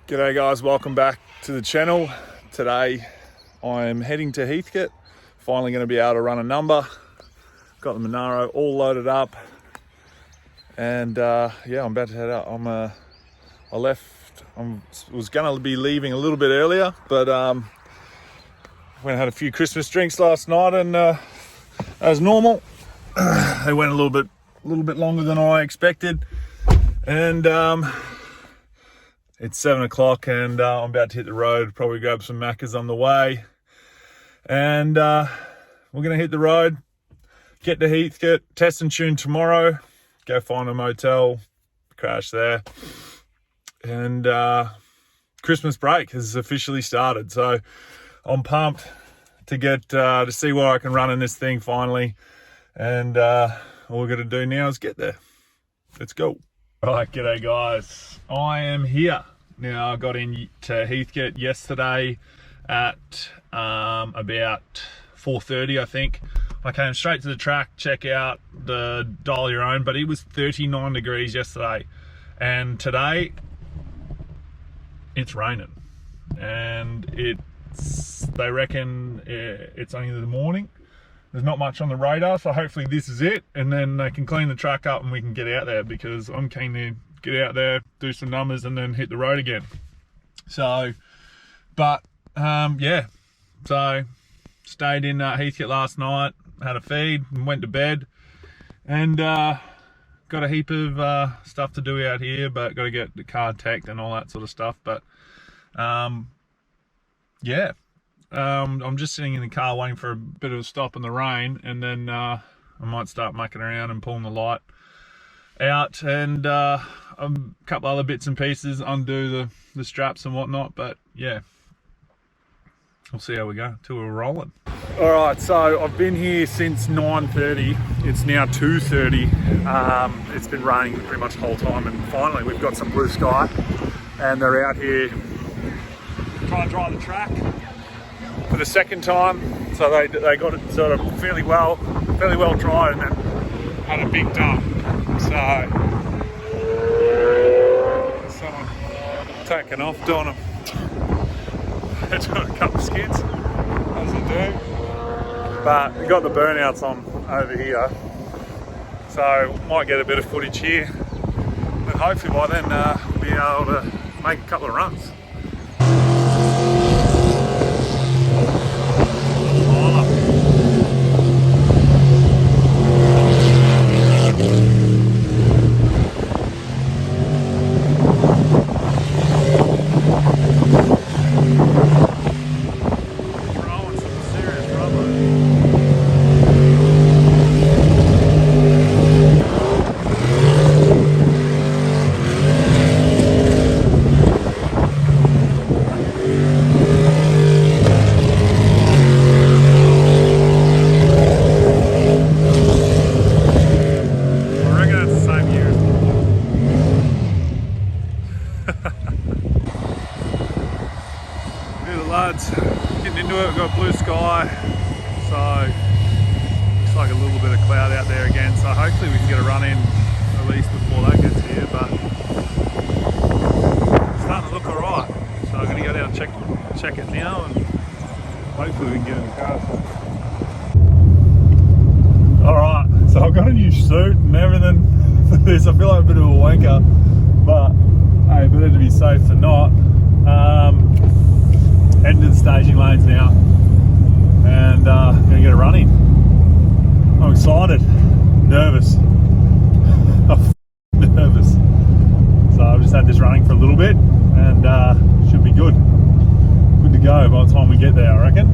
G'day guys, welcome back to the channel. Today I'm heading to Heathcote. Finally going to be able to run a number. Got the Monaro all loaded up, and yeah, I'm about to head out. I was going to be leaving a little bit earlier, but went and had a few Christmas drinks last night, and as normal, they went a little bit longer than I expected, and it's 7 o'clock and I'm about to hit the road, probably grab some Maccas on the way. And we're going to hit the road, get to Heathcote, test and tune tomorrow, go find a motel, crash there. And Christmas break has officially started. So I'm pumped to get to see what I can run in this thing finally. And all we're going to do now is get there. Let's go. Right, g'day guys. I am here. Now I got into Heathcote yesterday at about 4:30, I think. I came straight to the track, check out the dial your own, but it was 39 degrees yesterday. And today, it's raining. And they reckon it's only the morning. There's not much on the radar, so hopefully this is it, and then they can clean the track up and we can get out there, because I'm keen to get out there, do some numbers, and then hit the road again. So, but yeah, so stayed in Heathcote last night, had a feed, and went to bed, and got a heap of stuff to do out here, but got to get the car teched and all that sort of stuff. But yeah. I'm just sitting in the car waiting for a bit of a stop in the rain, and then I might start mucking around and pulling the light out, and a couple other bits and pieces, undo the straps and whatnot. But yeah, we'll see how we go till we're rolling. All right, so I've been here since 9:30. It's now 2:30. It's been raining pretty much the whole time, and finally we've got some blue sky, and they're out here trying to dry the track for the second time. So they got it sort of fairly well dry, and then had a big dump. So someone taking off, doing a couple of skids as they do. But we got the burnouts on over here, so might get a bit of footage here. But hopefully by then we'll be able to make a couple of runs. Lads, getting into it. We've got blue sky, so looks like a little bit of cloud out there again, so hopefully we can get a run in at least before that gets here. But it's starting to look alright, so I'm going to go down and check it now, and hopefully we can get in the car. Alright, so I've got a new suit and everything for this. I feel like a bit of a wanker, but hey, better to be safe than not. Heading to the staging lanes now, and gonna get a run in. I'm excited, nervous. I'm nervous. So I've just had this running for a little bit, and should be good to go by the time we get there, I reckon.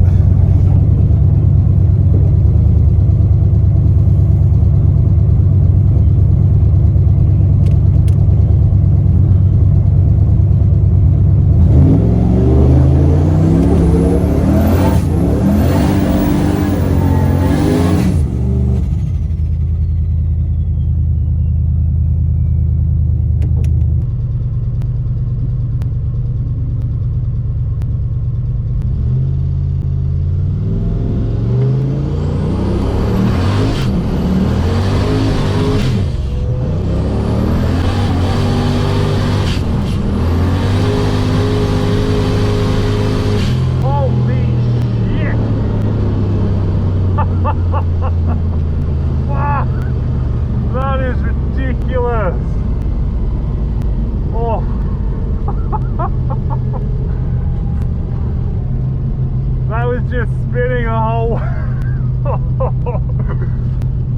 Oh,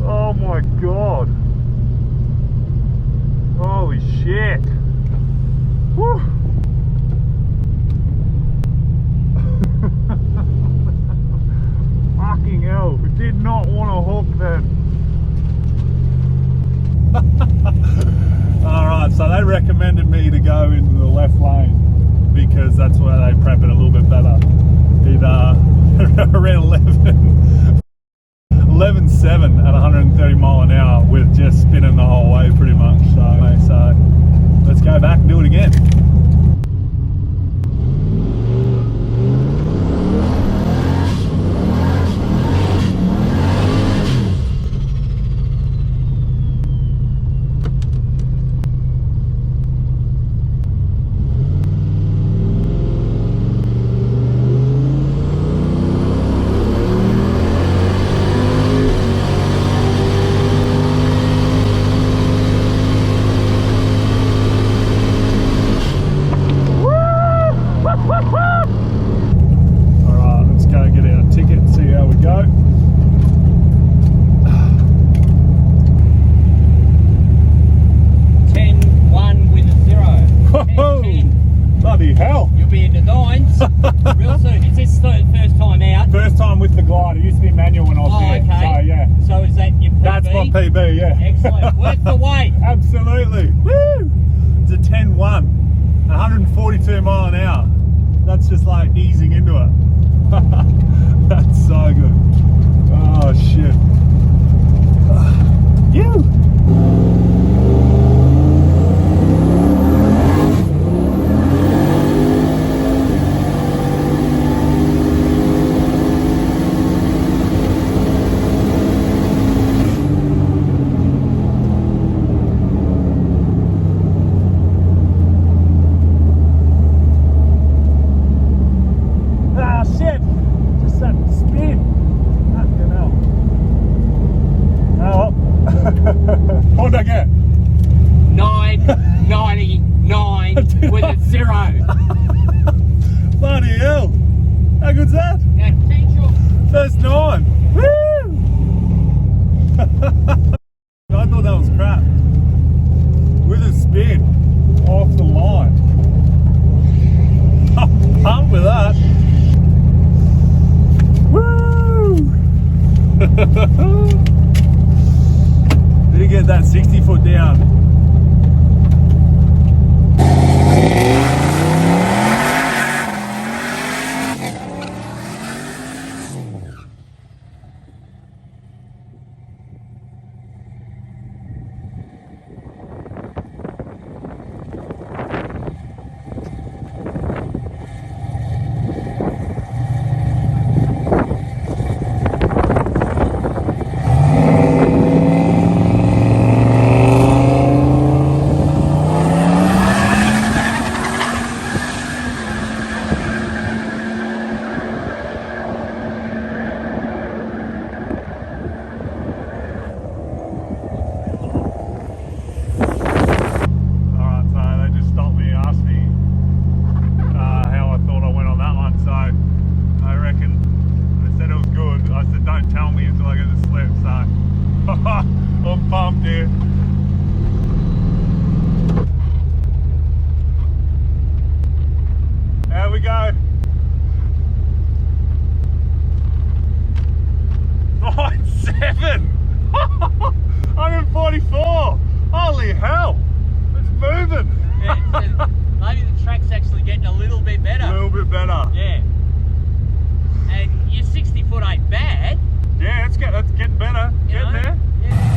oh my God. Holy shit. Woo. Fucking hell. We did not want to hook then. Alright, so they recommended me to go into the left lane because that's where they prep it a little bit better. It around 11.7 at 130 mile an hour with just spinning the whole way pretty much. So let's go back and do it again. Alright, let's go get our ticket and see how we go. Whoa! Bloody hell! You'll be in the nines real soon. Is this the first time out? First time with the glider. It used to be manual when I was here. Okay. So yeah. So is that your PB? That's my PB, yeah. Excellent. Worth the wait. Absolutely. Woo! It's a 10-1. 142 mile an hour. That's just like easing into it. That's so good. Oh shit. You. What did I get? 999 with a 0. Bloody hell. How good's that? Now, potential. First 9. Woo! I thought that was crap. With a spin. Off the line. I'm pumped with that. Woo! Did you get that 60 foot down? I'm pumped, dude. There we go. 9.7. 144. Holy hell. It's moving. Yeah, so maybe the track's actually getting a little bit better. A little bit better. Yeah. And your 60 foot ain't bad. Yeah, it's getting better. Getting there. Yeah.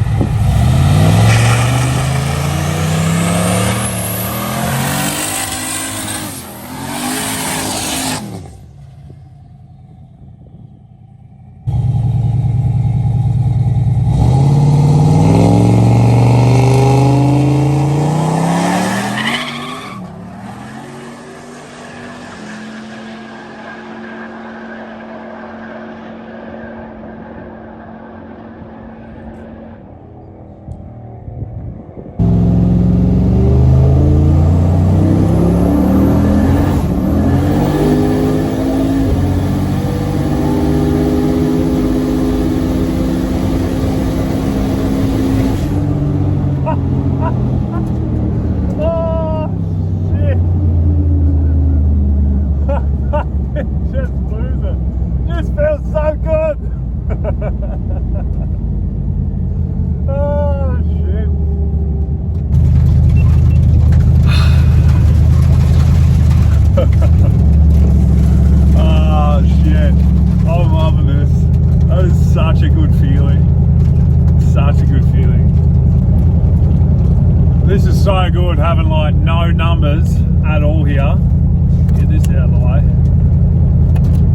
just lose it. This feels so good. Oh shit. Oh shit. I'm loving this. That is such a good feeling. Such a good feeling. This is so good having like no numbers at all here. Get this out of the way.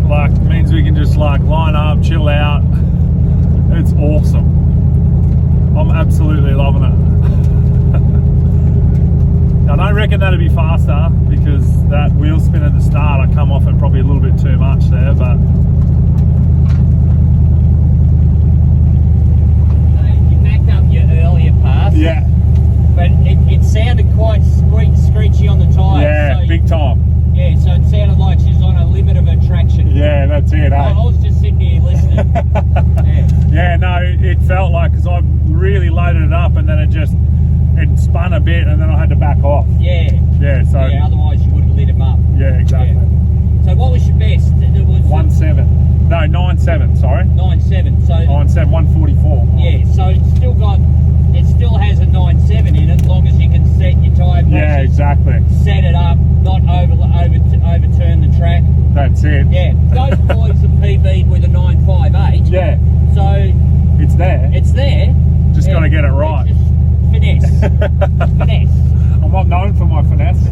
Like means we can just like line up, chill out. It's awesome. I'm absolutely loving it. I don't reckon that'd be faster because that wheel spin at the start I come off it probably a little bit too much there, but You backed up your earlier pass. yeah. But it sounded quite screechy on the tyre. Yeah, so big time. Yeah, so it sounded like she's on a limit of attraction. Yeah, that's it, I eh? was just sitting here listening. Yeah. Yeah, no, it felt like, because I really loaded it up and then it spun a bit and then I had to back off. Yeah. Yeah, so. Yeah, otherwise you would have lit him up. Yeah, exactly. Yeah. So what was your best? It was 1.7. No, 9.7, sorry. 9.7. So 9.7, 144. yeah, so it still has a 9.7 in it, as long as you can set your tyre pressure. Yeah, exactly. Set it up, not overturn the track. That's it. Yeah, those boys have PB'd with a 9.58. Yeah, So it's there. it's there. Just Yeah, got to get it right. Just finesse. Finesse. I'm not known for my finesse.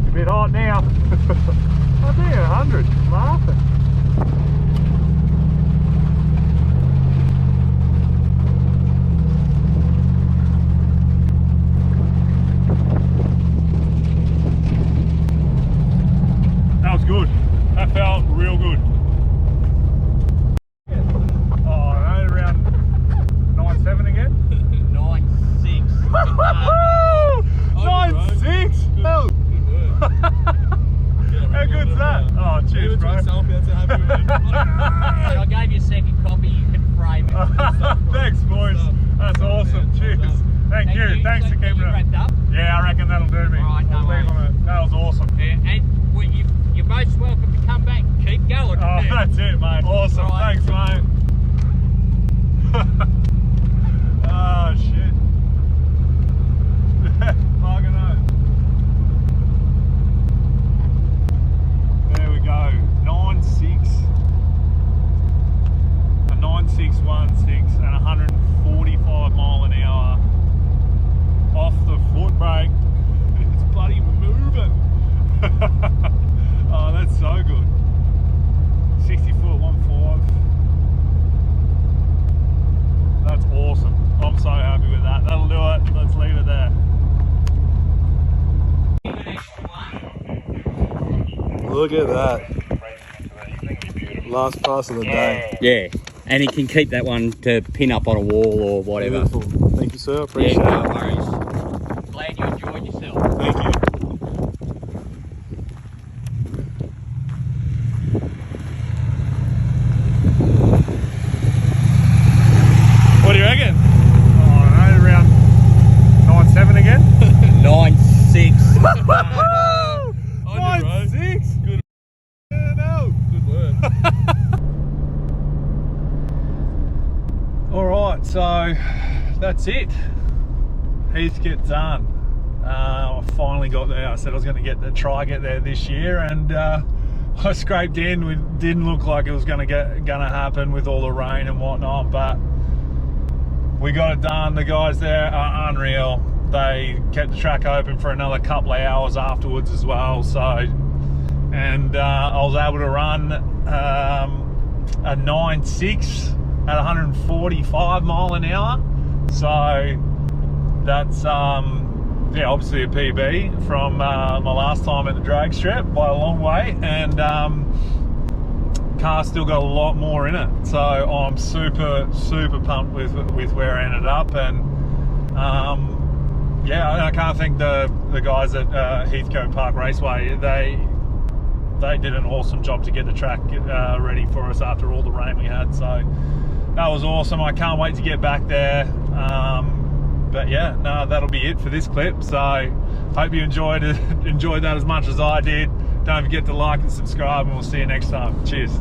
A bit hot now. I think 100. Laughing. That was good. That felt real good. Oh, only around 9.7 again? 9.6. 9.6? Hell. How good's that? Oh, cheers, bro. I gave you a second copy, you can frame it. Thanks, boys. That's awesome. Cheers. Thank you. Thanks So for keeping you it. wrapped up? Yeah, I reckon that'll do me. Alright, no I'll leave worries. on it. That was awesome. Yeah, and you're most welcome to come back and keep going. Oh, that's it, mate. Awesome. Right. Thanks, mate. Oh, shit. Fucking hell. There we go. 9.6. A 9.616 and 145 mile an hour off the foot brake. It's bloody moving. Oh, that's so good. 60 foot 1.5. That's awesome. I'm so happy with that. That'll do it. Let's leave it there. Look at that. Last pass of the day. Yeah, and he can keep that one to pin up on a wall or whatever. Beautiful. Thank you, sir. Appreciate Yeah, it. no worries. Glad you enjoyed yourself. Thank you. What do you reckon? Oh, I don't know, around 9.7 again. 9.6. Good. Yeah, no. Good work. All right, so that's it. Heathcote done. I finally got there. I said I was going to get there this year, and I scraped in. It didn't look like it was going to happen with all the rain and whatnot, but we got it done. The guys there are unreal. They kept the track open for another couple of hours afterwards as well. So, and I was able to run a 9.6 at 145 mile an hour. So that's yeah, obviously a PB from my last time at the drag strip by a long way, and car's still got a lot more in it. So I'm super pumped with where I ended up, and yeah, I can't thank the guys at Heathcote Park Raceway. They did an awesome job to get the track ready for us after all the rain we had. So that was awesome. I can't wait to get back there. But yeah, no, that'll be it for this clip. So hope you enjoyed that as much as I did. Don't forget to like and subscribe, and we'll see you next time. Cheers.